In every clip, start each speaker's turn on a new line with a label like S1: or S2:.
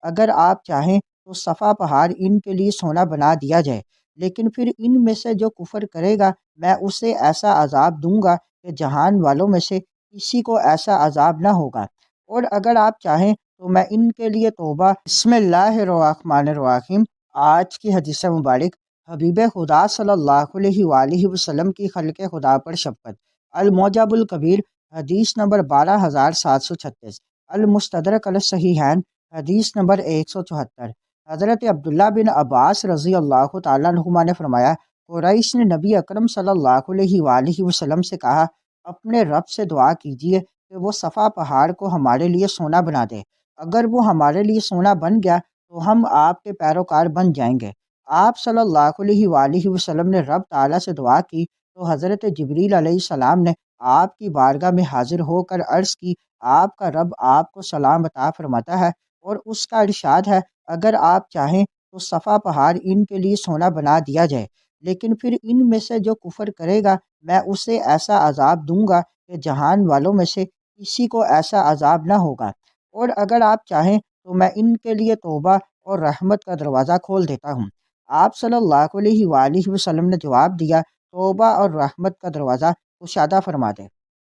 S1: اگر آپ چاہیں تو صفا پہاڑ ان کے لیے سونا بنا دیا جائے، لیکن پھر ان میں سے جو کفر کرے گا میں اسے ایسا عذاب دوں گا کہ جہان والوں میں سے کسی کو ایسا عذاب نہ ہوگا۔ اور اگر آپ چاہیں تو میں ان کے لیے توبہ۔ بسم اللہ الرحمن الرحیم۔ آج کی حدیث مبارک، حبیب خدا صلی اللہ علیہ وآلہ وسلم کی خلق خدا پر شفقت۔ المعجم الکبیر، حدیث نمبر 12736۔ المستدرک علی الصحیحین، حدیث نمبر 174۔ حضرت عبداللہ بن عباس رضی اللہ تعالیٰ عنہما نے فرمایا، قریش نے نبی اکرم صلی اللہ علیہ وآلہ وسلم سے کہا، اپنے رب سے دعا کیجیے کہ وہ صفا پہاڑ کو ہمارے لیے سونا بنا دے۔ اگر وہ ہمارے لیے سونا بن گیا تو ہم آپ کے پیروکار بن جائیں گے۔ آپ صلی اللہ علیہ وآلہ وسلم نے رب تعالیٰ سے دعا کی تو حضرت جبریل علیہ السلام نے آپ کی بارگاہ میں حاضر ہو کر عرض کی، آپ کا رب آپ کو سلام عطا فرماتا ہے اور اس کا ارشاد ہے، اگر آپ چاہیں تو صفا پہاڑ ان کے لیے سونا بنا دیا جائے، لیکن پھر ان میں سے جو کفر کرے گا میں اسے ایسا عذاب دوں گا کہ جہان والوں میں سے کسی کو ایسا عذاب نہ ہوگا۔ اور اگر آپ چاہیں تو میں ان کے لیے توبہ اور رحمت کا دروازہ کھول دیتا ہوں۔ آپ صلی اللہ علیہ وآلہ وسلم نے جواب دیا، توبہ اور رحمت کا دروازہ کشادہ فرما دے۔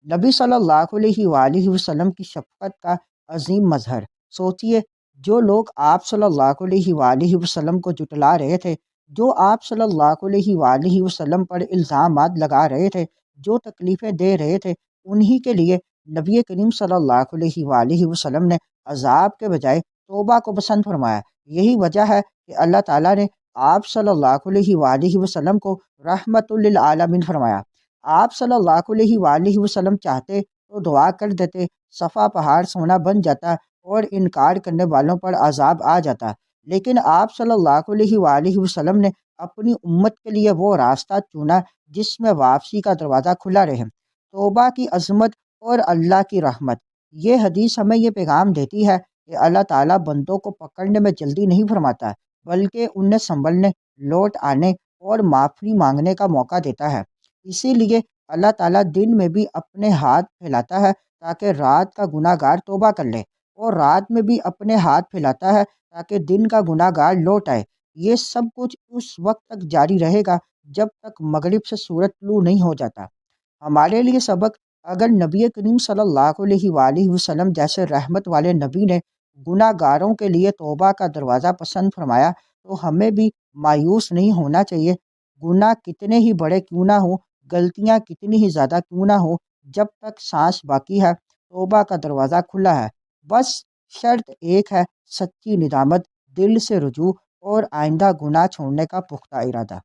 S1: نبی صلی اللہ علیہ وآلہ وسلم کی شفقت کا عظیم مظہر۔ سوچئے، جو لوگ آپ صلی اللہ علیہ وآلہ وسلم کو جھٹلا رہے تھے، جو آپ صلی اللہ علیہ وآلہ وسلم پر الزامات لگا رہے تھے، جو تکلیفیں دے رہے تھے، انہی کے لیے نبی کریم صلی اللہ علیہ وآلہ وسلم نے عذاب کے بجائے توبہ کو پسند فرمایا۔ یہی وجہ ہے کہ اللہ تعالیٰ نے آپ صلی اللہ علیہ وآلہ وسلم کو رحمت للعالمین فرمایا۔ آپ صلی اللہ علیہ وآلہ وسلم چاہتے تو دعا کر دیتے، صفا پہاڑ سونا بن جاتا اور انکار کرنے والوں پر عذاب آ جاتا، لیکن آپ صلی اللہ علیہ وآلہ وسلم نے اپنی امت کے لیے وہ راستہ چنا جس میں واپسی کا دروازہ کھلا رہے۔ توبہ کی عظمت اور اللہ کی رحمت۔ یہ حدیث ہمیں یہ پیغام دیتی ہے کہ اللہ تعالیٰ بندوں کو پکڑنے میں جلدی نہیں فرماتا، بلکہ انہیں سنبھلنے، لوٹ آنے اور معافی مانگنے کا موقع دیتا ہے۔ اسی لیے اللہ تعالیٰ دن میں بھی اپنے ہاتھ پھیلاتا ہے تاکہ رات کا گناہ گار توبہ کر لے، اور رات میں بھی اپنے ہاتھ پھیلاتا ہے تاکہ دن کا گناہ گار لوٹ آئے۔ یہ سب کچھ اس وقت تک جاری رہے گا جب تک مغرب سے سورج طلوع نہیں ہو جاتا۔ ہمارے لیے سبق، اگر نبی کریم صلی اللہ علیہ وآلہ وسلم جیسے رحمت والے نبی نے گناہ گاروں کے لیے توبہ کا دروازہ پسند فرمایا تو ہمیں بھی مایوس نہیں ہونا چاہیے۔ گناہ کتنے ہی بڑے کیوں نہ ہوں، غلطیاں کتنی ہی زیادہ کیوں نہ ہوں، جب تک سانس باقی ہے توبہ کا دروازہ کھلا ہے۔ بس شرط ایک ہے، سچی ندامت، دل سے رجوع اور آئندہ گناہ چھوڑنے کا پختہ ارادہ۔